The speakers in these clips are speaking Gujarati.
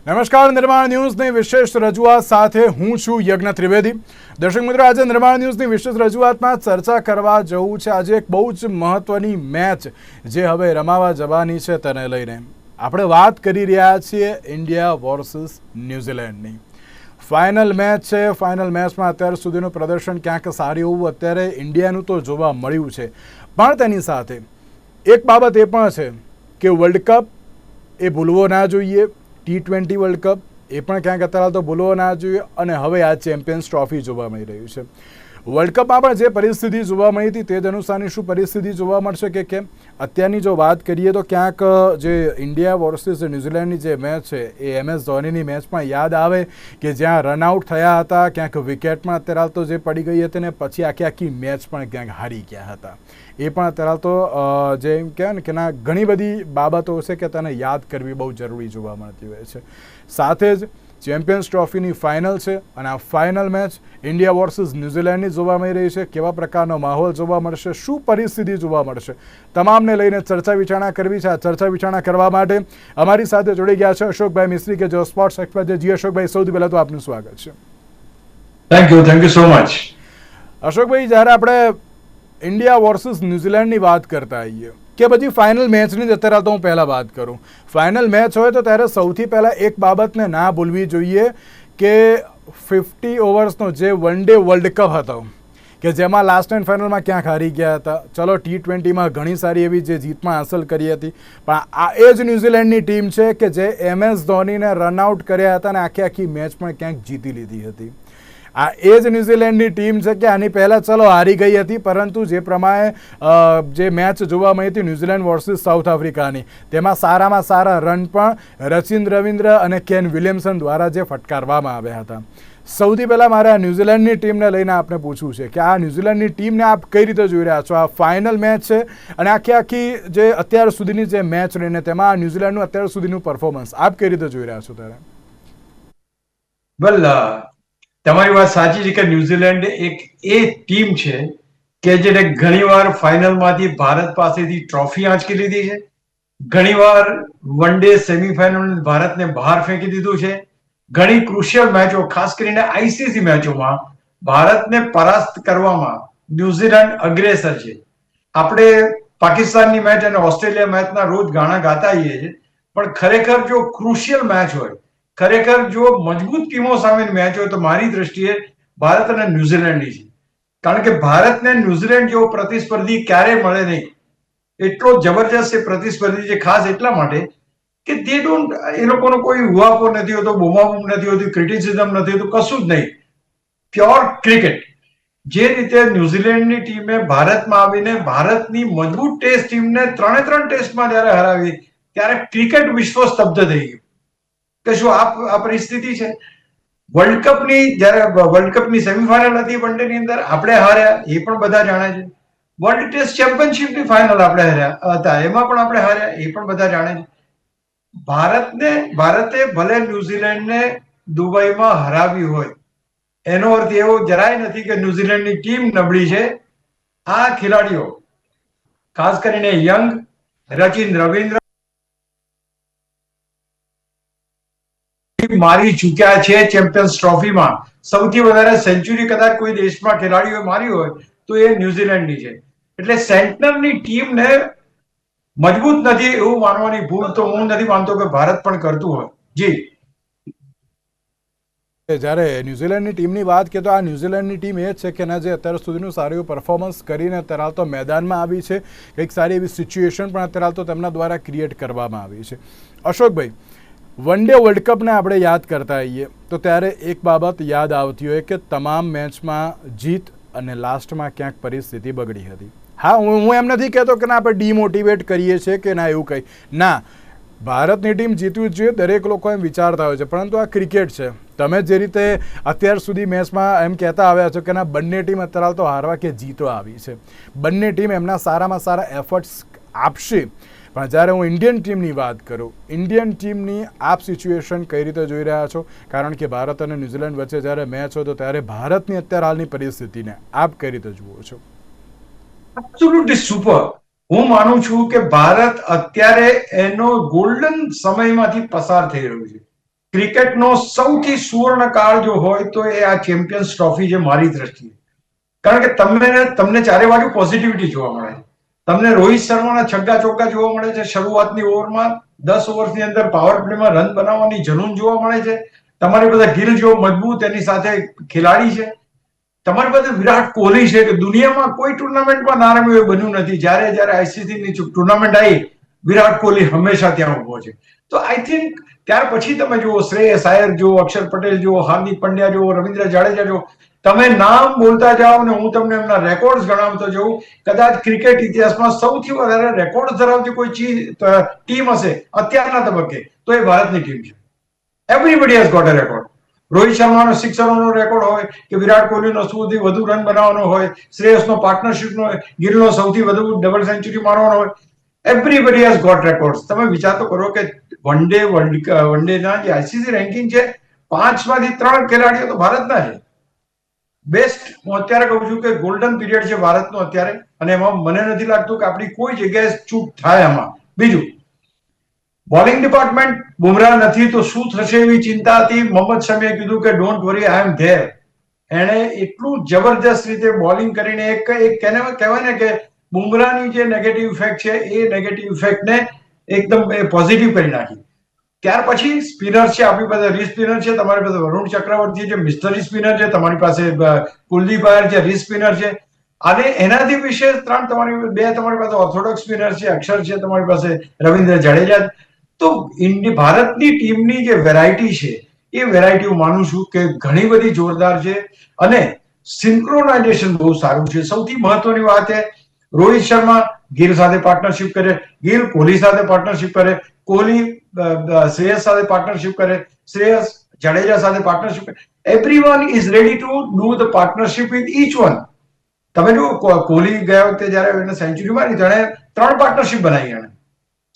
નમસ્કાર, નિર્માણ ન્યૂઝની વિશેષ રજૂઆત સાથે હું છું યજ્ઞ ત્રિવેદી. દર્શક મિત્રો, આજે નિર્માણ ન્યૂઝની વિશેષ રજૂઆતમાં ચર્ચા કરવા જવું છે આજે એક બહુ જ મહત્વની મેચ જે હવે રમાવા જવાની છે તેને લઈને. આપણે વાત કરી રહ્યા છીએ ઇન્ડિયા વર્સિસ ન્યૂઝીલેન્ડની. ફાઇનલ મેચ છે. ફાઇનલ મેચમાં અત્યાર સુધીનું પ્રદર્શન ક્યાંક સારું એવું અત્યારે ઇન્ડિયાનું તો જોવા મળ્યું છે, પણ તેની સાથે એક બાબત એ પણ છે કે વર્લ્ડ કપ એ ભૂલવો ના જોઈએ. T20 વર્લ્ડ કપ એ પણ ક્યાંક અત્યારે તો ભૂલવો ના જોઈએ. અને હવે આ ચેમ્પિયન્સ ટ્રોફી જોવા મળી રહ્યું છે. વર્લ્ડ કપમાં પણ જે પરિસ્થિતિ જોવા મળી હતી તે જ અનુસારની શું પરિસ્થિતિ જોવા મળશે કે કેમ, અત્યારની જો વાત કરીએ તો ક્યાંક જે ઇન્ડિયા વર્સિસ ન્યૂઝીલેન્ડની જે મેચ છે એ MS ધોનીની મેચ પણ યાદ આવે કે જ્યાં રનઆઉટ થયા હતા, ક્યાંક વિકેટમાં અત્યારે તો જે પડી ગઈ હતી ને પછી આખી મેચ પણ ક્યાંક હારી ગયા હતા. એ પણ અત્યારે તો જે એમ કહેવાય ને કે ના ઘણી બધી બાબતો છે કે તેને યાદ કરવી બહુ જરૂરી જોવા મળતી હોય છે. સાથે જ ચેમ્પિયન્સ ટ્રોફીની ફાઇનલ છે અને આ ફાઇનલ મેચ ઇન્ડિયા વર્સિસ ન્યૂઝીલેન્ડની જોવા મળી રહી છે. કેવા પ્રકારનો માહોલ જોવા મળશે, શું પરિસ્થિતિ જોવા મળશે, તમામને લઈને ચર્ચા વિચારણા કરવી છે. આ ચર્ચા વિચારણા કરવા માટે અમારી સાથે જોડી ગયા છે અશોકભાઈ મિસ્ત્રી કે જો સ્પોર્ટ્સ એક્સપર્ટ છે. જી અશોકભાઈ, સૌથી પહેલા તો આપનું સ્વાગત છે. Thank you so much. Ashokbhai, જ્યારે આપણે ઇન્ડિયા વર્સિસ ન્યૂઝીલેન્ડની વાત કરતા આવીએ કે પછી ફાઇનલ મેચની જ અત્યારે તો હું પહેલાં વાત કરું. ફાઇનલ મેચ હોય તો ત્યારે સૌથી પહેલાં એક બાબતને ના ભૂલવી જોઈએ કે 50 ઓવર્સનો જે વન ડે વર્લ્ડ કપ હતો કે જેમાં લાસ્ટ એન્ડ ફાઇનલમાં ક્યાંક હારી ગયા હતા. ચલો T20માં ઘણી સારી એવી જે જીતમાં હાંસલ કરી હતી, પણ આ એ જ ન્યૂઝીલેન્ડની ટીમ છે કે જે MS ધોનીને રનઆઉટ કર્યા હતા અને આખી મેચ પણ ક્યાંક જીતી લીધી હતી. આ એ જ ન્યૂઝીલેન્ડની ટીમ છે કે આની પહેલાં ચલો હારી ગઈ હતી, પરંતુ જે પ્રમાણે જે મેચ જોવા મળી હતી ન્યૂઝીલેન્ડ વર્સિસ સાઉથ આફ્રિકાની, તેમાં સારામાં સારા રન પણ રચિન રવિન્દ્ર અને કેન વિલિયમસન દ્વારા જે ફટકારવામાં આવ્યા હતા. સૌથી પહેલાં મારે આ ન્યૂઝીલેન્ડની ટીમને લઈને આપને પૂછવું છે કે આ ન્યૂઝીલેન્ડની ટીમને આપ કઈ રીતે જોઈ રહ્યા છો? આ ફાઇનલ મેચ છે અને આખી જે અત્યાર સુધીની જે મેચ રહીને તેમાં ન્યૂઝીલેન્ડનું અત્યાર સુધીનું પરફોર્મન્સ આપ કઈ રીતે જોઈ રહ્યા છો ત્યારે? વેલ, તમારી વાત સાચી છે કે ન્યુઝીલેન્ડ એક એ ટીમ છે કે જેને ઘણીવાર ફાઇનલમાંથી ભારત પાસેથી ટ્રોફી આંચકી લીધી છે, ઘણીવાર વન ડે સેમીફાઇનલ ભારતને બહાર ફેંકી દીધું છે. ઘણી ક્રુશિયલ મેચો, ખાસ કરીને ICC મેચોમાં ભારતને પરાસ્ત કરવામાં ન્યુઝીલેન્ડ અગ્રેસર છે. આપણે પાકિસ્તાનની મેચ અને ઓસ્ટ્રેલિયા મેચના રોજ ગાણા ગાતા આવીએ છીએ, પણ ખરેખર જો ક્રુશિયલ મેચ હોય, ખરેખર જો મજબૂત ટીમો સામે મેચ હોય તો મારી દ્રષ્ટિએ ભારત અને ન્યૂઝીલેન્ડની છે. કારણ કે ભારતને ન્યૂઝીલેન્ડ જેવો પ્રતિસ્પર્ધી ક્યારેય મળે નહીં. એટલો જબરજસ્ત એ પ્રતિસ્પર્ધી છે, ખાસ એટલા માટે કે એ લોકોનો કોઈ ઉહાપો નથી હોતો, બૂમાબૂમ નથી હોતી, ક્રિટિસિઝમ નથી હોતું, કશું જ નહીં. Pure cricket. જે રીતે ન્યૂઝીલેન્ડની ટીમે ભારતમાં આવીને ભારતની મજબૂત ટેસ્ટ ટીમને 3 ટેસ્ટમાં જયારે હરાવી ત્યારે ક્રિકેટ વિશ્વ સ્તબ્ધ થઈ ગયું કે શું આ પરિસ્થિતિ છે. વર્લ્ડ કપની સેમીફાઇનલ હતી વન ડે ની અંદર, આપણે હાર્યા એ પણ બધા જાણે છે. વર્લ્ડ ટેસ્ટ ચેમ્પિયનશિપની ફાઇનલ આપણે હાર્યા હતા, એમાં પણ આપણે હાર્યા એ પણ બધા જાણે છે. ભારતે ભલે ન્યૂઝીલેન્ડને દુબઈમાં હરાવી હોય, એનો અર્થ એવો જરાય નથી કે ન્યૂઝીલેન્ડની ટીમ નબળી છે. આ ખેલાડીઓ, ખાસ કરીને યંગ રચિન રવિન્દ્ર મારી ચૂક્યા છે ચેમ્પિયન્સ ટ્રોફીમાં. સૌથી વધારે સેન્ચુરી કદાચ કોઈ દેશમાં ખેલાડીઓ મારી હોય તો એ ન્યૂઝીલેન્ડની છે. એટલે સેન્ટનરની ટીમને મજબૂત નથી એવું માનવાની ભૂલ તો હું નથી માનતો કે ભારત પણ કરતું હોય. જી, જ્યારે ન્યૂઝીલેન્ડની ટીમની વાત કરીએ તો આ ન્યૂઝીલેન્ડની ટીમ એ છે કે જે અત્યાર સુધીનું સારું એવું પરફોર્મન્સ કરીને અત્યારે તો મેદાનમાં આવી છે. કંઈક સારી એવી સિચ્યુએશન પણ અત્યારે તો તેમના દ્વારા ક્રિએટ કરવામાં આવી છે. અશોકભાઈ, વન ડે વર્લ્ડ કપને આપણે યાદ કરતા આવીએ તો ત્યારે એક બાબત યાદ આવતી હોય કે તમામ મેચમાં જીત અને લાસ્ટમાં ક્યાંક પરિસ્થિતિ બગડી હતી. હા, હું એમ નથી કહેતો કે ના આપણે ડિમોટિવેટ કરીએ છીએ કે ના એવું કંઈ ના, ભારતની ટીમ જીતવી જ જોઈએ, દરેક લોકો એમ વિચારતા હોય છે, પરંતુ આ ક્રિકેટ છે. તમે જે રીતે અત્યાર સુધી મેચમાં એમ કહેતા આવ્યા છો કે ના બંને ટીમ અત્યારે તો હારવા કે જીતવા આવી છે, બંને ટીમ એમના સારામાં સારા એફર્ટ્સ આપશે. પણ જ્યારે હું ઇન્ડિયન ટીમની વાત કરું, ઇન્ડિયન ટીમની આપ સિચ્યુએશન કઈ રીતે જોઈ રહ્યા છો? કારણ કે ભારત અને ન્યૂઝીલેન્ડ વચ્ચે જ્યારે મેચ હોય તો ત્યારે ભારતની અત્યારે હાલની પરિસ્થિતિને આપ કઈ રીતે જુઓ છો? Absolutely super. હું માનું છું કે ભારત અત્યારે એનો ગોલ્ડન સમયમાંથી પસાર થઈ રહ્યું છે. ક્રિકેટનો સૌથી સુવર્ણ કાળ જો હોય તો એ આ ચેમ્પિયન્સ ટ્રોફી છે મારી દ્રષ્ટિએ. કારણ કે તમને ચારે બાજુ પોઝિટિવિટી જોવા મળે છે. તમને રોહિત શર્માના છગ્ગા ચોગ્ગા જોવા મળે છે શરૂઆતની ઓવરમાં. 10 ઓવરની અંદર પાવર પ્લેમાં રન બનાવવાની જનૂન જોવા મળે છે. તમારી પાસે ગિલ જેવો મજબૂત એની સાથે ખેલાડી છે. તમારી પાસે વિરાટ કોહલી છે કે દુનિયામાં કોઈ ટુર્નામેન્ટમાં ના રમ્યું એવું બન્યું નથી. જ્યારે આઈસીસીની ટુર્નામેન્ટ આવી વિરાટ કોહલી હંમેશા ત્યાં ઉભો છે. તો આઈ થિંક ત્યાર પછી તમે જુઓ શ્રેયસ આયર જુઓ, અક્ષર પટેલ જુઓ, હાર્દિક પંડ્યા જુઓ, રવિન્દ્ર જાડેજા જુઓ, તમે નામ બોલતા જાઓ ને હું તમને એમના રેકોર્ડ ગણાવતો જઉં. કદાચ ક્રિકેટ ઇતિહાસમાં સૌથી વધારે રેકોર્ડ ધરાવતી કોઈ ટીમ હશે અત્યારના તબક્કે તો એ ભારતની ટીમ છે. Everybody has got a record. Rohit શર્માનો સિક્સરોનો રેકોર્ડ હોય કે વિરાટ કોહલીનો સૌથી વધુ રન બનાવવાનો હોય, શ્રેયસનો પાર્ટનરશિપનો હોય, ગિલનો સૌથી વધુ ડબલ સેન્ચુરી મારવાનો હોય. Everybody has got record. તમે વિચાર તો કરો કે વન ડેના જે આઈસીસી રેન્કિંગ છે 5 માંથી 3 ખેલાડીઓ તો ભારતના છે. બેસ્ટ હું અત્યારે કહું છું કે ગોલ્ડન પીરિયડ છે ભારતનો અત્યારે, અને એમાં મને નથી લાગતું કે આપણી કોઈ જગ્યાએ ચૂક થાય આમાં. બીજું, બોલિંગ ડિપાર્ટમેન્ટ બુમરાહ નથી તો શું થશે એવી ચિંતા હતી. મોહમ્મદ શમીએ કીધું કે don't worry I M there. એણે એટલું જબરજસ્ત રીતે બોલિંગ કરીને એક કહેવાય ને કે બુમરાહની જે નેગેટિવ ઇફેક્ટ છે એ નેગેટિવ ઇફેક્ટને એકદમ પોઝિટિવ કરી નાખી. ત્યાર પછી સ્પિનર છે આપણી પાસે, રી સ્પિનર છે તમારી પાસે, વરુણ ચક્રવર્તી છે મિસ્ટરી સ્પિનર છે તમારી પાસે, કુલદીપ આયર છે રી સ્પિનર છે. અને એનાથી વિશેષ તમારી પાસે ઓર્થોડોક્સ સ્પિનર છે, અક્ષર છે તમારી પાસે, રવિન્દ્ર જાડેજા. તો ભારતની ટીમની જે વેરાયટી છે એ વેરાયટી હું માનું છું કે ઘણી બધી જોરદાર છે અને સિન્ક્રોનાઇઝેશન બહુ સારું છે. સૌથી મહત્વની વાત છે રોહિત શર્મા ગિલ સાથે પાર્ટનરશિપ કરે, ગિલ કોહલી સાથે પાર્ટનરશિપ કરે, કોહલી શ્રેયસ સાથે પાર્ટનરશિપ કરે, શ્રેયસ જાડેજા સાથે પાર્ટનરશિપ કરે. Everyone is ready to do the partnership with each one. તમે જો કોહલી ગયા વખતે જયારે એને સેન્ચુરી મારી તેણે 3 પાર્ટનરશિપ બનાવી. એને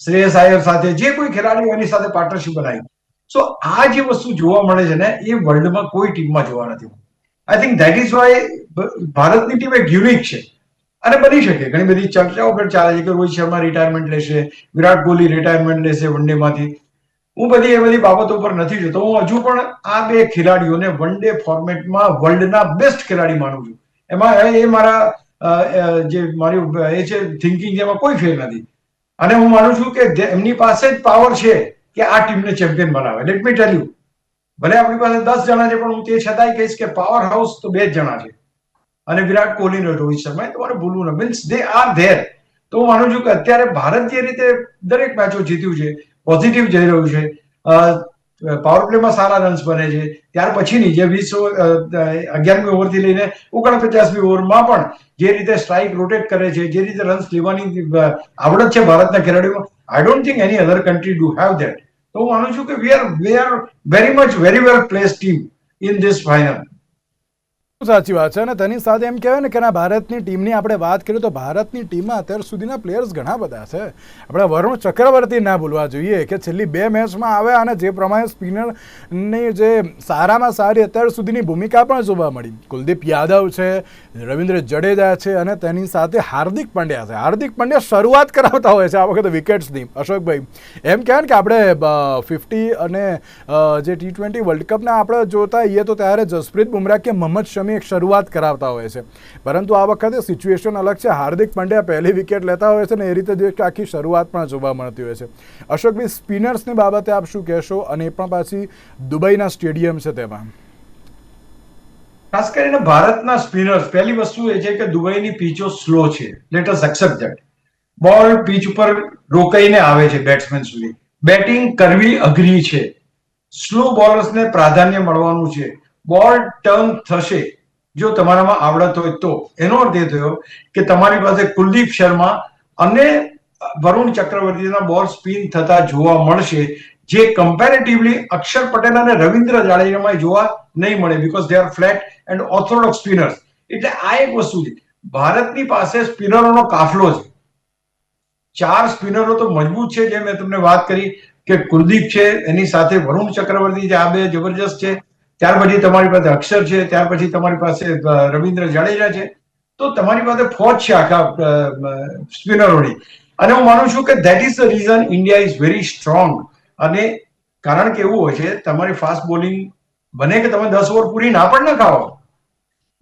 શ્રેયસ આયર સાથે જે કોઈ ખેલાડીઓ એની સાથે પાર્ટનરશિપ બનાવી. સો આ જે વસ્તુ જોવા મળે છે ને એ વર્લ્ડમાં કોઈ ટીમમાં જોવા નથી. આઈ થિંક ધેટ ઇઝ વાય ભારતની ટીમ એક યુનિક છે. અને બની શકે ઘણી બધી ચર્ચાઓ પણ ચાલે છે કે રોહિત શર્મા રિટાયરમેન્ટ લેશે, વિરાટ કોહલી રિટાયરમેન્ટ લેશે વન ડે માંથી. હું એ બધી બાબતો પર નથી જોતો. હું હજુ પણ આ બે ખેલાડીઓને વન ડે ફોર્મેટમાં વર્લ્ડના બેસ્ટ ખેલાડી માનું છું. એમાં એ મારા જે મારી એ છે થિંકિંગ એમાં કોઈ ફેર નથી. અને હું માનું છું કે એમની પાસે જ પાવર છે કે આ ટીમને ચેમ્પિયન બનાવે. લેટ મી ટેલ યુ, ભલે આપણી પાસે 10 જણા છે પણ હું તે છતાંય કહીશ કે પાવર હાઉસ તો 2 જ જણા છે, અને વિરાટ કોહલી અને રોહિત શર્મા. તમારે ભૂલવું ન, મીન્સ દે આર ધેર. તો હું માનું છું કે અત્યારે ભારત જે રીતે દરેક મેચો જીત્યું છે, પોઝિટિવ જઈ રહ્યું છે, પાવર પ્લેમાં સારા રન્સ બને છે, ત્યાર પછીની જે 11મી ઓવરથી લઈને 49મી ઓવરમાં પણ જે રીતે સ્ટ્રાઇક રોટેટ કરે છે, જે રીતે રન્સ લેવાની આવડત છે ભારતના ખેલાડીઓમાં, I don't think any other country do have that. તો હું માનું છું કે we are very much very well place team in this final. સાચી વાત છે. અને તેની સાથે એમ કહેવાય ને કે ભારતની ટીમની આપણે વાત કરીએ તો ભારતની ટીમમાં અત્યાર સુધીના પ્લેયર્સ ઘણા બધા છે. આપણે વરુણ ચક્રવર્તી ના ભૂલવા જોઈએ કે છેલ્લી 2 મેચમાં આવ્યા અને જે પ્રમાણે સ્પિનરની જે સારામાં સારી અત્યાર સુધીની ભૂમિકા પણ જોવા મળી. કુલદીપ યાદવ છે, રવિન્દ્ર જાડેજા છે અને તેની સાથે હાર્દિક પંડ્યા છે. હાર્દિક પંડ્યા શરૂઆત કરાવતા હોય છે આ વખતે વિકેટ્સની. અશોકભાઈ એમ કહેવાય ને કે આપણે 50 અને જે T20 વર્લ્ડ કપના આપણે જોતા હોઈએ તો ત્યારે જસપ્રીત બુમરાહ કે મોહમ્મદ શમી એક શરૂઆત કરાવતા હોય છે, પરંતુ આ વખતે સિચ્યુએશન અલગ છે. હાર્દિક પંડ્યા પહેલી વિકેટ લેતા હોય છે ને એ રીતે જે આખી શરૂઆત પણ જોવા મળતી હોય છે. અશોકભાઈ સ્પિનર્સની બાબતે આપ શું કહેશો, અને એ પણ પાછી દુબઈના સ્ટેડિયમ છે તેમાં? ખાસ કરીને ભારતના સ્પિનર્સ, પહેલી વસ્તુ એ છે કે દુબઈની પીચો સ્લો છે. Let us accept that. બોલ પીચ ઉપર રોકાઈને આવે છે બેટ્સમેન સુધી. બેટિંગ કરવી અઘરી છે. સ્લો બોલર્સને પ્રાધાન્ય મળવાનું છે. બોલ ટર્ન થશે જો તમારામાં આવડત હોય તો. એનો અર્થ એ થયો કે તમારી પાસે કુલદીપ શર્મા અને વરુણ ચક્રવર્તીના બોલ સ્પિન થતા જોવા મળશે, જે કમ્પેરેટિવલી અક્ષર પટેલ અને રવિન્દ્ર જાડેજામાં જોવા નહીં મળે, because they are flat and orthodox spinners. એટલે આ એક વસ્તુ છે. ભારતની પાસે સ્પિનરોનો કાફલો છે. 4 સ્પિનરો તો મજબૂત છે, જે મેં તમને વાત કરી કે કુલદીપ છે, એની સાથે વરુણ ચક્રવર્તી છે, આ બે જબરજસ્ત છે. ત્યાર પછી તમારી પાસે અક્ષર છે, ત્યાર પછી તમારી પાસે રવિન્દ્ર જાડેજા છે. તો તમારી પાસે ફોજ છે આખા સ્પિનરોની. અને હું માનું છું કે that is the reason India is very strong. અને કારણ કે એવું હોય છે તમારી ફાસ્ટ બોલિંગ બને કે તમે 10 ઓવર પૂરી ના પણ ન ખાઓ,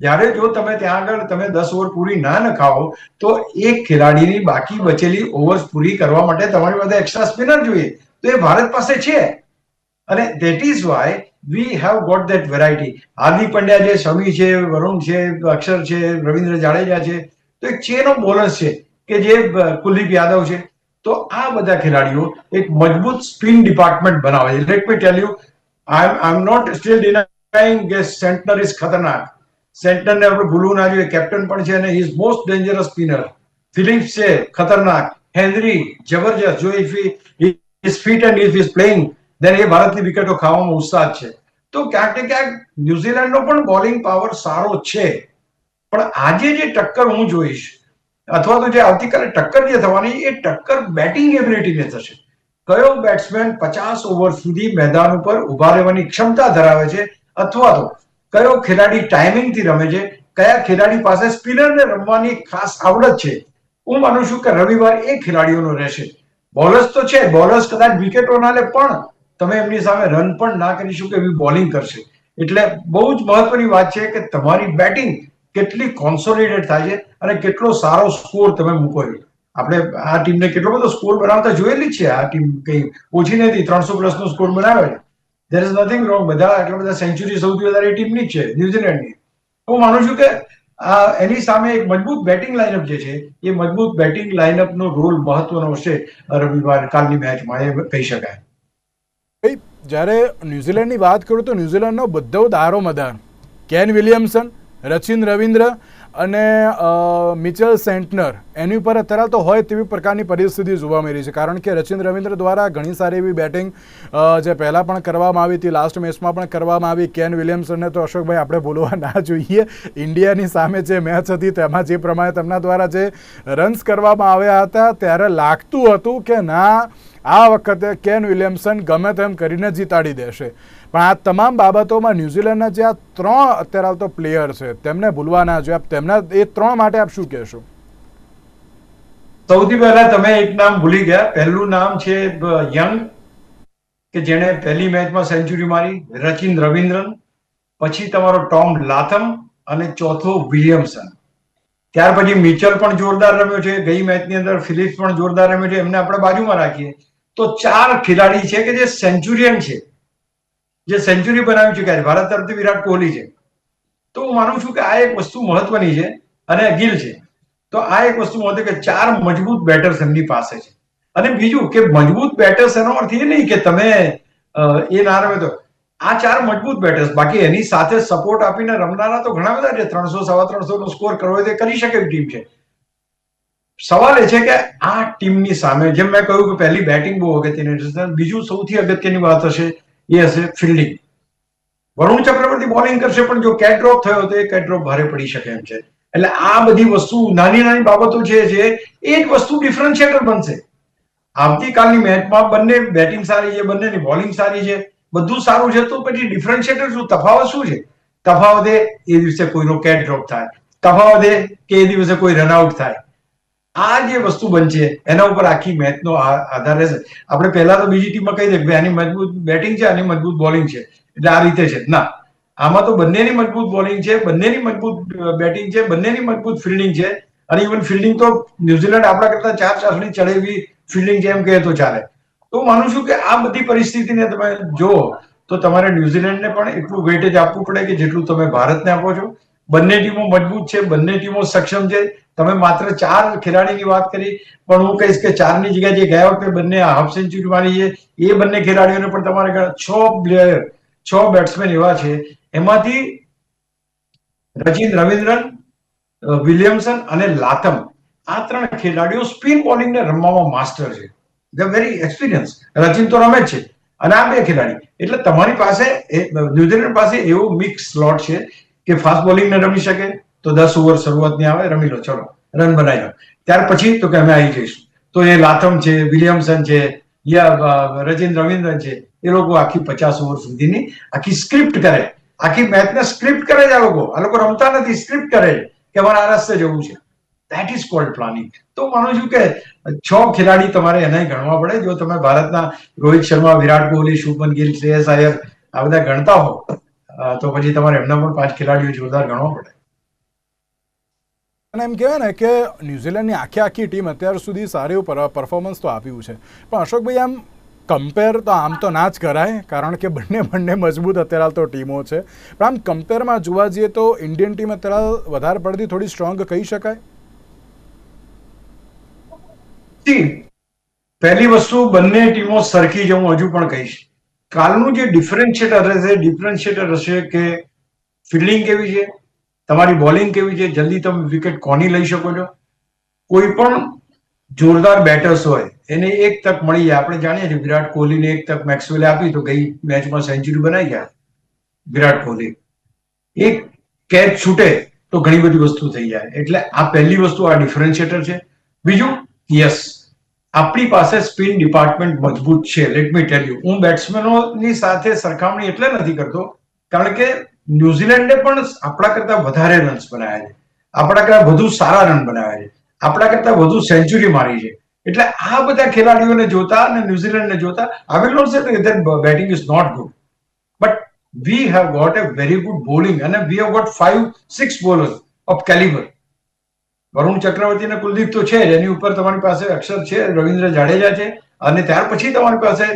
જ્યારે જો તમે ત્યાં આગળ તમે 10 ઓવર પૂરી ના નખાવો તો એક ખેલાડીની બાકી બચેલી ઓવર્સ પૂરી કરવા માટે તમારી પાસે એક્સ્ટ્રા સ્પિનર જોઈએ, તો એ ભારત પાસે છે. અને that is why we have got that variety. Hardik Pandya છે, શમી છે, વરુણ છે, અક્ષર છે, રવિન્દ્ર જાડેજા છે, તો એક ચેન ઓફ બોલર્સ છે કે જે કુલદીપ યાદવ છે. તો આ બધા ખેલાડીઓ એક મજબૂત સ્પિન ડિપાર્ટમેન્ટ બનાવે છે. Let me tell you, I am not still denying કે સેન્ટનર ઇઝ ખતરનાક. સેન્ટનરને આપણે ભૂલવું ના જોઈએ, કેપ્ટન પણ છે અને is most dangerous spinner. Phillips છે ખતરનાક, હેનરી જબરજસ્ત. જો if is fit and if is playing then એ ભારતની વિકેટો ખાવામાં ઉત્સાહ છે. તો ક્યાંક ને ક્યાંક ન્યુઝીલેન્ડનો પણ બોલિંગ પાવર સારો છે, પણ આજે જે ટક્કર હું જોઈશ અથવા તો જે આવતીકાલે ટક્કર જે થવાની એ ટક્કર બેટિંગ એબિલિટીને થશે. કયો બેટ્સમેન 50 ઓવર સુધી મેદાન ઉપર ઉભા રહેવાની ક્ષમતા ધરાવે છે, અથવા તો કયો ખેલાડી ટાઈમિંગથી રમે છે, કયા ખેલાડી પાસે સ્પિનરને રમવાની ખાસ આવડત છે. હું માનું છું કે રવિવાર એ ખેલાડીઓનો રહેશે. બોલર્સ તો છે, બોલર્સ કદાચ વિકેટો ના લે પણ તમે એમની સામે રન પણ ના કરી શકો એવી બોલિંગ કરશે. એટલે બહુ જ મહત્વની વાત છે કે તમારી બેટિંગ કેટલી કોન્સોલિડેટ થાય છે અને કેટલો સારો સ્કોર તમે મૂકો છો. આપણે આ ટીમને કેટલો બધો સ્કોર બનાવતા જોયેલી જ છે. આ ટીમ કઈ ઓછી નથી, 300+ નો સ્કોર બનાવે છે. There is nothing wrong. બધા આટલા બધા સેન્ચુરી સૌથી વધારે એ ટીમની જ છે, ન્યુઝીલેન્ડની. હું માનું છું કે એની સામે એક મજબૂત બેટિંગ લાઇનઅપ જે છે એ મજબૂત બેટિંગ લાઇનઅપનો રોલ મહત્વનો હશે રવિવાર કાલની મેચમાં, એ કહી શકાય. ભાઈ જ્યારે ન્યુઝીલેન્ડની વાત કરું તો ન્યુઝીલેન્ડનો બધો દારોમદાર કેન વિલિયમસન, રચિન રવિન્દ્ર અને મિચેલ સેન્ટનર એની ઉપર અત્યારે તો હોય તેવી પ્રકારની પરિસ્થિતિ જોવા મળી છે. કારણ કે રચિન રવિન્દ્ર દ્વારા ઘણી સારી એવી બેટિંગ જે પહેલાં પણ કરવામાં આવી હતી, લાસ્ટ મેચમાં પણ કરવામાં આવી. કેન વિલિયમસનને તો અશોકભાઈ આપણે બોલવા ના જોઈએ. ઇન્ડિયાની સામે જે મેચ હતી તેમાં જે પ્રમાણે તેમના દ્વારા જે રન્સ કરવામાં આવ્યા હતા ત્યારે લાગતું હતું કે ના, આ વખતે કેન વિલિયમસન ગમે તેમ કરીને જીતાડી દેશે. પણ આ તમામ બાબતોમાં ન્યુઝીલેન્ડના જે આ 3 અત્યારે હાલ તો પ્લેયર છે તેમને ભૂલવા ના જોઈએ. તેમના એ 3 માટે આપ શું કહેશો? સૌથી પહેલા તમે એક નામ ભૂલી ગયા. પહેલું નામ છે યંગ, કે જેણે પહેલી મેચમાં સેન્ચુરી મારી, રચિન રવિન્દ્રન. પછી તમારો ટોમ લાથમ અને ચોથો વિલિયમસન. ત્યાર પછી મિચેલ પણ જોરદાર રમ્યો છે ગઈ મેચની અંદર, ફિલિપ્સ પણ જોરદાર રમ્યો છે. એમને આપણે બાજુમાં રાખીએ તો 4 ખેલાડી છે કે જે સેન્ચુરિયન છે, જે સેન્ચુરી બનાવી ચૂક્યા છે. ભારત તરફથી વિરાટ કોહલી છે. તો હું માનું છું કે આ એક વસ્તુ મહત્વની છે અને ગિલ છે. તો આ એક વસ્તુ મહત્વ કે 4 મજબૂત બેટર્સ એમની પાસે છે. અને બીજું કે મજબૂત બેટર્સ એનો અર્થ એ નહીં કે તમે એ ના રમે તો. આ 4 મજબૂત બેટર્સ, બાકી એની સાથે સપોર્ટ આપીને રમનારા તો ઘણા બધા છે. 300-350 નો સ્કોર કરવો હોય તો કરી શકે એવી ટીમ છે. સવાલ એ છે કે આ ટીમની સામે, જેમ મેં કહ્યું કે પહેલી બેટિંગ બહુ અગત્યની છે, બીજું સૌથી અગત્યની વાત હશે એ હશે ફિલ્ડિંગ. વરુણ ચક્રવર્તી બોલિંગ કરશે પણ જો કેચ ડ્રોપ થયો તો એ કેચ ડ્રોપ ભારે પડી શકે એમ છે. એટલે આ બધી વસ્તુ નાની નાની બાબતો છે જે એક વસ્તુ ડિફરન્શિએટર બનશે. આવતીકાલની મેચમાં બંને બેટિંગ સારી છે, બંનેની બોલિંગ સારી છે, બધું સારું છે, તો પછી ડિફરન્શિએટર શું, તફાવત શું છે? તફાવત એ દિવસે કોઈનો કેચ ડ્રોપ થાય, તફાવત એ કે એ દિવસે કોઈ રનઆઉટ થાય. આ જે વસ્તુ બનશે એના ઉપર આખી મેચનો આધાર રહેશે. આપણે પહેલા તો બીજી ટીમમાં કહી દે કે આની મજબૂત બેટિંગ છે, આની મજબૂત બોલિંગ છે, એટલે આ રીતે છે. ના, આમાં તો બંનેની મજબૂત બોલિંગ છે, બંનેની મજબૂત બેટિંગ છે, બંનેની મજબૂત ફિલ્ડિંગ છે. અને ઇવન ફિલ્ડિંગ તો ન્યુઝીલેન્ડ આપણા કરતા 4 ચાસણી ચડેવી ફિલ્ડિંગ છે એમ કહે તો ચાલે. તો હું માનું છું કે આ બધી પરિસ્થિતિને તમે જુઓ તો તમારે ન્યુઝીલેન્ડને પણ એટલું વેટેજ આપવું પડે કે જેટલું તમે ભારતને આપો છો. બંને ટીમો મજબૂત છે, બંને ટીમો સક્ષમ છે. તમે માત્ર 4 ખેલાડીની વાત કરી, પણ હું કહીશ કે 4ની જગ્યાએ જે ગયા વખતે બંને હાફ સેન્ચુરી મારી છે એ બંને ખેલાડીઓને પણ તમારે 6 બેટ્સમેન એવા છે, એમાંથી રચિન રવિન્દ્રન, વિલિયમસન અને લાથમ, આ 3 ખેલાડીઓ સ્પિન બોલિંગને રમવામાં માસ્ટર છે. દે વેરી એક્સપિરિયન્સ. રચિન તો રમે જ છે અને આ 2 ખેલાડી, એટલે તમારી પાસે ન્યુઝીલેન્ડ પાસે એવો મિક્સ સ્લોટ છે કે ફાસ્ટ બોલિંગને રમી શકે તો 10 ઓવર શરૂઆતની આવે, રમી લો, ચલો રન બનાવી લો. ત્યાર પછી તો કે અમે આવી જઈશું. તો એ લાથમ છે, વિલિયમસન છે, યા રચિન રવિન્દ્રન છે, એ લોકો આખી 50 ઓવર સુધીની આખી સ્ક્રિપ્ટ કરે, આખી મેચને સ્ક્રિપ્ટ કરે છે. આ લોકો રમતા નથી, સ્ક્રિપ્ટ કરે છે કે અમારે આ રસ્તે જવું છે. That is called planning. તો માનું છું કે 6 ખેલાડી તમારે એને ગણવા પડે. જો તમે ભારતના રોહિત શર્મા, વિરાટ કોહલી, શુભમન ગિલ, શ્રેયસ અય્યર આ બધા ગણતા હો તો પછી તમારે એમના પણ 5 ખેલાડીઓ જોરદાર ગણવા પડે. અને એમ કહેવાય ને કે ન્યુઝીલેન્ડની આખી ટીમ અત્યાર સુધી સારું એવું પરફોર્મન્સ તો આપ્યું છે, પણ અશોકભાઈ આમ કમ્પેર તો આમ તો ના જ કરાય, કારણ કે બંને મજબૂત અત્યારે તો ટીમો છે, પણ આમ કમ્પેરમાં જોવા જઈએ તો ઇન્ડિયન ટીમ અત્યારે વધારે પડતી થોડી સ્ટ્રોંગ કહી શકાય. પહેલી વસ્તુ, બંને ટીમો સરખી જ હું હજુ પણ કહીશ. કાલનું જે ડિફરન્શિએટર હશે કે ફિલ્ડિંગ કેવી છે, તમારી બોલિંગ કેવી છે, જલ્દી તમે વિકેટ કોની લઈ શકો છો. કોઈ પણ જોરદાર બેટર્સ હોય એને એક તક મળી જાય. આપણે જાણીએ છીએ વિરાટ કોહલીને એક તક મેક્સવેલે આપી તો ગઈ મેચમાં સેન્ચુરી બનાવી ગયા વિરાટ કોહલી. એક કેચ છૂટે તો ઘણી બધી વસ્તુ થઈ જાય. એટલે આ પહેલી વસ્તુ, આ ડિફરન્શિએટર છે. બીજું, યસ, આપણી પાસે સ્પિન ડિપાર્ટમેન્ટ મજબૂત છે. લેટ મી ટેલ યુ, હું બેટ્સમેનોની સાથે સરખામણી એટલે નથી કરતો કારણ કે ન્યુઝીલેન્ડે પણ આપણા કરતા વધારે રન્સ બનાવ્યા છે, આપણા કરતા વધુ સારા રન બનાવ્યા છે, આપણા કરતા વધુ સેન્ચુરી મારી છે. એટલે આ બધા ખેલાડીઓને જોતા અને ન્યુઝીલેન્ડને જોતા, I will not say that batting is not good, but we have got a very good bowling અને we have got 5-6 bowlers of calibre. Varun Chakravarthy અને કુલદીપ તો છે જ, એની ઉપર તમારી પાસે અક્ષર છે, રવિન્દ્ર જાડેજા છે, અને ત્યાર પછી તમારી પાસે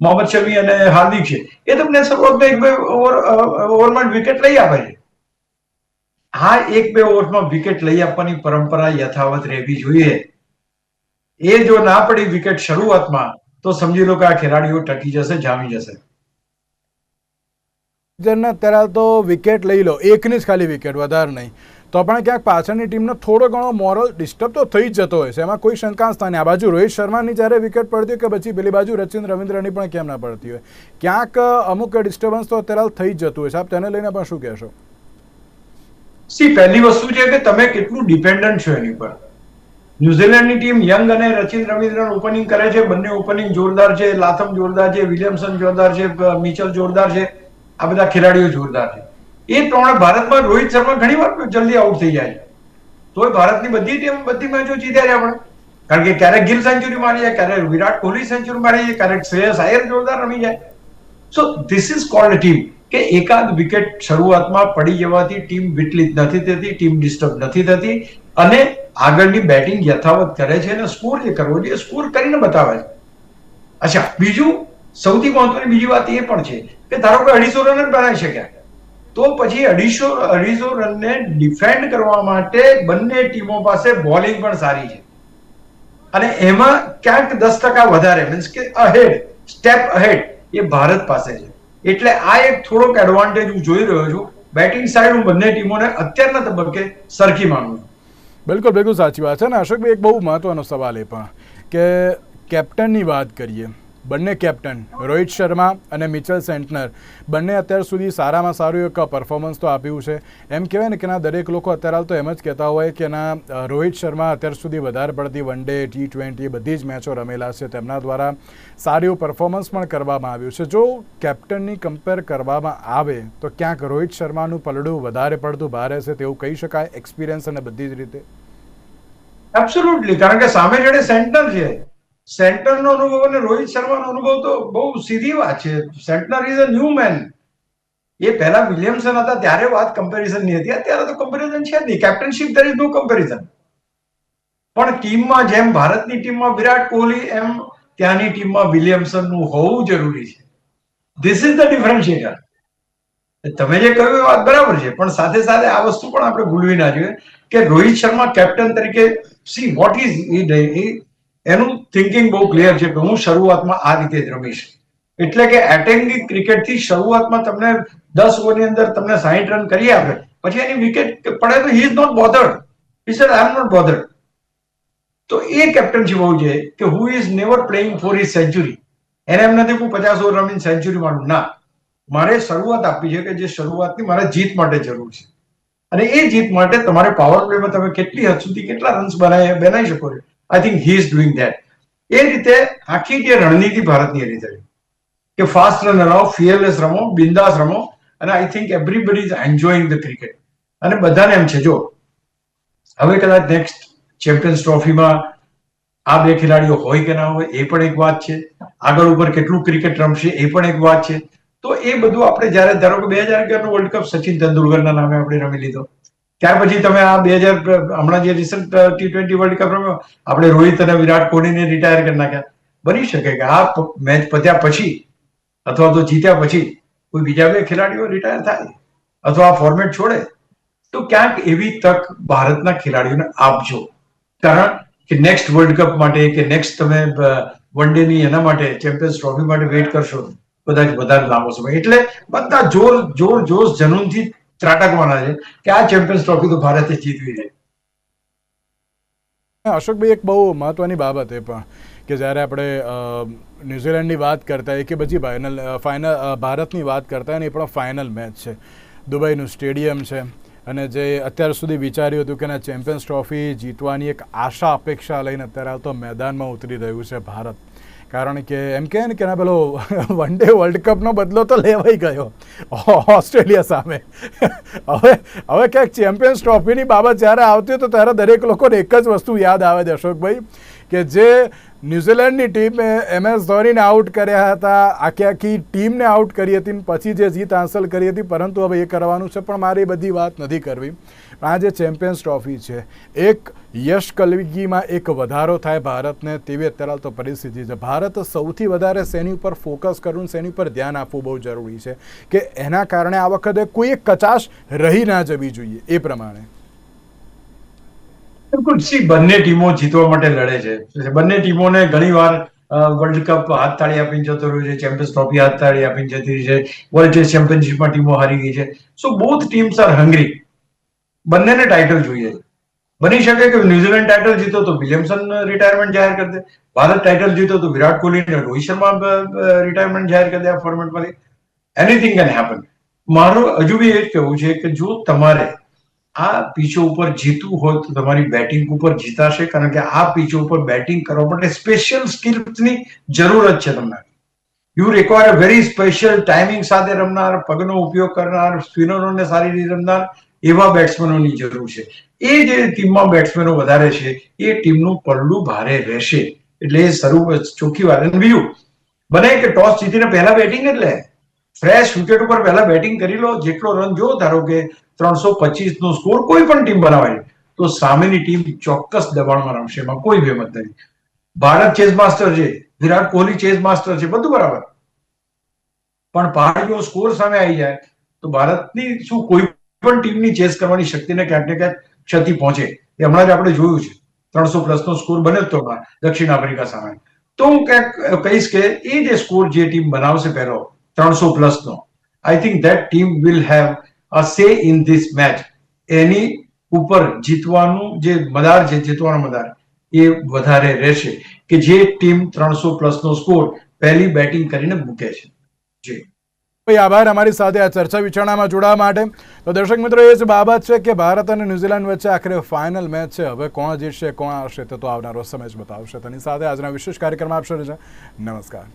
મોહમ્મદ શમી અને હાર્દિક છે. એ તમને શરૂઆતમાં 1-2 ઓવરમાં વિકેટ લઈ આપે છે. આ 1-2 ઓવરમાં વિકેટ લઈ આપવાની પરંપરા યથાવત રહેવી જોઈએ. એ જો ના પડી વિકેટ શરૂઆતમાં તો સમજી લો કે આ ખેલાડીઓ ટકી જશે, જામી જશે. અત્યારે તો વિકેટ લઈ લો, એકની જ ખાલી વિકેટ, વધારે નહીં, તો પણ ક્યાંક પાછળની ટીમનો થોડો ઘણો મોરલ ડિસ્ટર્બ તો થઈ જ જતો હોય છે, એમાં કોઈ શંકા જ નહીં. આ બાજુ રોહિત શર્માની જ્યારે વિકેટ પડતી હોય કે પછી પેલી બાજુ રચિન રવિન્દ્રની પણ કેમ ના પડતી હોય, ક્યાંક અમુક ડિસ્ટર્બન્સ તો અત્યારે થઈ જ જતું હોય છે. આપ તેને લઈને પણ શું કહેશો? પહેલી વસ્તુ છે કે તમે કેટલું ડિપેન્ડન્ટ છો એની પર. ન્યુઝીલેન્ડની ટીમ યંગ અને રચિન રવિન્દ્રન ઓપનિંગ કરે છે, બંને ઓપનિંગ જોરદાર છે, લાથમ જોરદાર છે, વિલિયમસન જોરદાર છે, મિચલ જોરદાર છે, આ બધા ખેલાડીઓ જોરદાર છે. એ પ્રમાણે ભારતમાં રોહિત શર્મા ઘણી વાર જલ્દી આઉટ થઈ જાય છે, તો ભારતની બધી ટીમ બધી મેચો જીત્યા છે આપણે. કારણ કે ક્યારેક ગિલ સેન્ચુરી મારી જાય, ક્યારેક વિરાટ કોહલી સેન્ચુરી મારી જાય, ક્યારેક શ્રેયસ અય્યર જોરદાર રમી જાય. So this is called team, કે એકાદ વિકેટ શરૂઆતમાં પડી જવાથી ટીમ વિચલિત નથી થતી, ટીમ ડિસ્ટર્બ નથી થતી, અને આગળની બેટિંગ યથાવત કરે છે અને સ્કોર જે કરવો જોઈએ સ્કોર કરીને બતાવે છે. અચ્છા, બીજું સૌથી મહત્વની બીજી વાત એ પણ છે કે ધારો કે 250 રન જ બનાવી શક્યા, તો પછી 250 રનને ડિફેન્ડ કરવા માટે બંને ટીમો પાસે બોલિંગ પણ સારી છે, અને એમાં ક્યાંક 10% વધારે, મીન્સ કે સ્ટેપ અહેડ એ ભારત પાસે છે. એટલે આ એક થોડોક એડવાન્ટેજ હું જોઈ રહ્યો છું. બેટિંગ સાઈડ હું બંને ટીમોને અત્યારના તબક્કે સરખી માનું છું. બિલકુલ સાચી વાત છે ને અશોકભાઈ. એક બહુ મહત્વનો સવાલ એ પણ કે કેપ્ટનની વાત કરીએ, બંને કેપ્ટન રોહિત શર્મા અને મિચેલ સેન્ટનર બંને અત્યાર સુધી સારામાં સારું એક પરફોર્મન્સ તો આપ્યું છે. એમ કહેવાય ને કે ના દરેક લોકો અત્યારે તો એમ જ કહેતા હોય કે ના રોહિત શર્મા અત્યાર સુધી વધારે પડતી વન ડે, T20 બધી જ મેચો રમેલા છે, તેમના દ્વારા સારું એવું પરફોર્મન્સ પણ કરવામાં આવ્યું છે. જો કેપ્ટનની કમ્પેર કરવામાં આવે તો ક્યાંક રોહિત શર્માનું પલડું વધારે પડતું ભારે છે તેવું કહી શકાય, એક્સપિરિયન્સ અને બધી જ રીતે. એબ્સોલ્યુટલી, કારણ કે સામે જોડે સેન્ટર છે, સેન્ટરનો અનુભવ અને રોહિત શર્માનો અનુભવ તો બહુ સીધી વાત છે. Santner is a new man. એ પહેલા વિલિયમસન હતા ત્યારે વાત કમ્પેરિઝન ની હતી, અત્યારે તો કમ્પેરિઝન છે જ નહીં. Captainship there is no comparison. પણ ટીમમાં જેમ ભારતની ટીમમાં વિરાટ કોહલી, એમ ત્યાંની ટીમમાં વિલિયમસન નું હોવું જરૂરી છે. This is the differentiator. તમે જે કહ્યું એ વાત બરાબર છે, પણ સાથે સાથે આ વસ્તુ પણ આપણે ભૂલવી ના જોઈએ કે રોહિત શર્મા કેપ્ટન તરીકે સી વોટ ઇઝ એનું થિંકિંગ બહુ ક્લિયર છે કે હું શરૂઆતમાં આ રીતે જ રમીશ. એટલે કે એટેકિંગ ક્રિકેટથી શરૂઆતમાં તમને 10 ઓવરની અંદર તમને 60 રન કરી આપે, પછી એની વિકેટ પડે તો he is not bothered. He said I am not bothered. તો એ કેપ્ટનશીપ હોવું જોઈએ કે who is never playing for his century. એને એમ નથી હું 50 ઓવર રમીને સેન્ચુરી મારું, ના, મારે શરૂઆત આપવી છે કે જે શરૂઆતની મારે જીત માટે જરૂર છે, અને એ જીત માટે તમારે પાવર પ્લેમાં તમે કેટલી હદ સુધી કેટલા રન્સ બનાવી શકો છો. I think he is doing that. એ રીતે આખી જે રણનીતિ ભારતની એ રીતે કે ફાસ્ટ રન રમો, ફિયરલેસ રમો, બિંદાસ રમો, અને I think everybody is enjoying the cricket. અને બધાને એમ છે, જો હવે કદાચ નેક્સ્ટ ચેમ્પિયન્સ ટ્રોફીમાં આ બે ખેલાડીઓ હોય કે ના હોય એ પણ એક વાત છે. આગળ ઉપર કેટલું ક્રિકેટ રમશે એ પણ એક વાત છે. તો એ બધું આપણે જયારે ધારો કે 2011નો વર્લ્ડ કપ સચિન તેંડુલકરના નામે આપણે રમી લીધો, ત્યાર પછી તમે આ 2000 હમણાં જે રિસન્ટ T20 વર્લ્ડ કપ રમ્યો, આપણે રોહિત અને વિરાટ કોહલીને રિટાયર કરી નાખ્યા. બની શકે કે આ મેચ પત્યા પછી અથવા તો જીત્યા પછી કોઈ બીજા બે ખેલાડીઓ રિટાયર થાય અથવા આ ફોર્મેટ છોડે, તો ક્યાંક એવી તક ભારતના ખેલાડીઓને આપજો. કારણ કે નેક્સ્ટ વર્લ્ડ કપ માટે કે નેક્સ્ટ તમે વન ડે ની એના માટે ચેમ્પિયન્સ ટ્રોફી માટે વેઇટ કરશો કદાચ વધારે લાંબો સમય. એટલે બધા જોશ જનૂનથી ત્રાટકવાના છે કે આ ચેમ્પિયન્સ ટ્રોફી તો ભારતે જીતવી છે. અશોકભાઈ, એક બહુ મહત્વની બાબત એ પણ કે જ્યારે આપણે ન્યુઝીલેન્ડની વાત કરતા હોય કે પછી ફાઇનલ ભારતની વાત કરતા હોય ને, એ પણ ફાઇનલ મેચ છે, દુબઈનું સ્ટેડિયમ છે, અને જે અત્યાર સુધી વિચાર્યું હતું કે ના ચેમ્પિયન્સ ટ્રોફી જીતવાની એક આશા અપેક્ષા લઈને અત્યારે તો મેદાનમાં ઉતરી રહ્યું છે ભારત. કારણ કે એમ કહે ને કે ના પેલો વન ડે વર્લ્ડ કપનો બદલો તો લેવાઈ ગયો ઓસ્ટ્રેલિયા સામે. હવે ક્યાંક ચેમ્પિયન્સ ટ્રોફીની બાબત જ્યારે આવતી હોય તો ત્યારે દરેક લોકોને એક જ વસ્તુ યાદ આવે છે અશોકભાઈ, કે જે ન્યુઝીલેન્ડની ટીમે MS ધોનીને આઉટ કર્યા હતા, આખી ટીમને આઉટ કરી હતી, પછી જે જીત હાંસલ કરી હતી. પરંતુ હવે એ કરવાનું છે, પણ મારે એ બધી વાત નથી કરવી. આ જે ચેમ્પિયન્સ ટ્રોફી છે, એક યશ કલગીમાં એક વધારો થાય ભારતને, તેવી અત્યારે તો પરિસ્થિતિ છે. ભારત સૌથી વધારે શેની ઉપર ફોકસ કરવું, શેની ઉપર ધ્યાન આપવું બહુ જરૂરી છે કે એના કારણે આ વખતે કોઈ એક કચાશ રહી ના જવી જોઈએ. એ પ્રમાણે બિલકુલ. બંને ટીમો જીતવા માટે લડે છે. બંને ટીમોને ઘણી વાર વર્લ્ડ કપ હાથ તાળી આપીને જતો રહ્યો છે, ચેમ્પિયન્સ ટ્રોફી હાથ તાળી આપીને જતી રહી છે, વર્લ્ડ ટેસ્ટ ચેમ્પિયનશિપમાં ટીમો હારી ગઈ છે. સો બોથ ટીમ્સ આર હંગ્રી. બંનેને ટાઇટલ જોઈએ. બની શકે કે ન્યુઝીલેન્ડ ટાઇટલ જીતો તો વિલિયમસન રિટાયરમેન્ટ જાહેર કરી દે, ભારત ટાઇટલ જીતો તો વિરાટ કોહલી અને રોહિત શર્મા રિટાયરમેન્ટ જાહેર કરી દે આ ફોર્મેટમાંથી. Anything can happen. મારું હજુ બી એ જ કહેવું છે કે જો તમારે આ પીચો ઉપર જીતવું હોય તો તમારી બેટિંગ ઉપર જીતાશે. કારણ કે આ પીચો ઉપર બેટિંગ કરવા માટે સ્પેશિયલ સ્કિલ્સની જરૂરત છે તમને. You require very special timing સાથે રમનાર, પગનો ઉપયોગ કરનાર, સ્પિનરોને સારી રીતે રમનાર એવા બેટ્સમેનોની જરૂર છે. એ જે ટીમમાં બેટ્સમેનો વધારે છે એ ટીમનું પલ્લું ભારે રહેશે. એટલે એ ચોખ્ખી વાત. અને બીજું બને કે ટોસ જીતીને પહેલા બેટિંગ જ લે, ફ્રેશ વિકેટ ઉપર પહેલા બેટિંગ કરી લો. જેટલો રન જો ધારો કે 325 નો સ્કોર કોઈ પણ ટીમ બનાવે તો સામેની ટીમ ચોક્કસ દબાણમાં રમશે, એમાં કોઈ બેમત નથી. ભારત ચેસ માસ્ટર છે, વિરાટ કોહલી ચેસ માસ્ટર છે, બધું બરાબર, પણ પહાડીઓ સ્કોર સામે આવી જાય તો ભારતની શું કોઈ પણ ટીમની ચેસ કરવાની શક્તિને ક્યાંક ને ક્યાંક ક્ષતિ પહોંચે. એ હમણાં જ આપણે જોયું છે, 300+ નો સ્કોર બન્યો હતો દક્ષિણ આફ્રિકા સામે. તો હું ક્યાંક કહીશ કે એ જે સ્કોર જે ટીમ બનાવશે પહેલો 300+ નો, I think that team will have a say in this match. એની ઉપર જીતવાનું જે મદાર છે, જીતવાનો મદાર એ વધારે રહેશે કે જે ટીમ 300+ નો સ્કોર પહેલી બેટિંગ કરીને મૂકે છે. જી ભાઈ, આભાર અમારી સાથે આ ચર્ચા વિચારણામાં જોડાવા માટે. તો દર્શક મિત્રો, એ જ બાબત છે કે ભારત અને ન્યુઝીલેન્ડ વચ્ચે આખરે ફાઇનલ મેચ છે. હવે કોણ જીતશે, કોણ આવશે, તો આવનારો સમય જ બતાવશે. તેની સાથે આજના વિશેષ કાર્યક્રમ આપશો રજા. નમસ્કાર.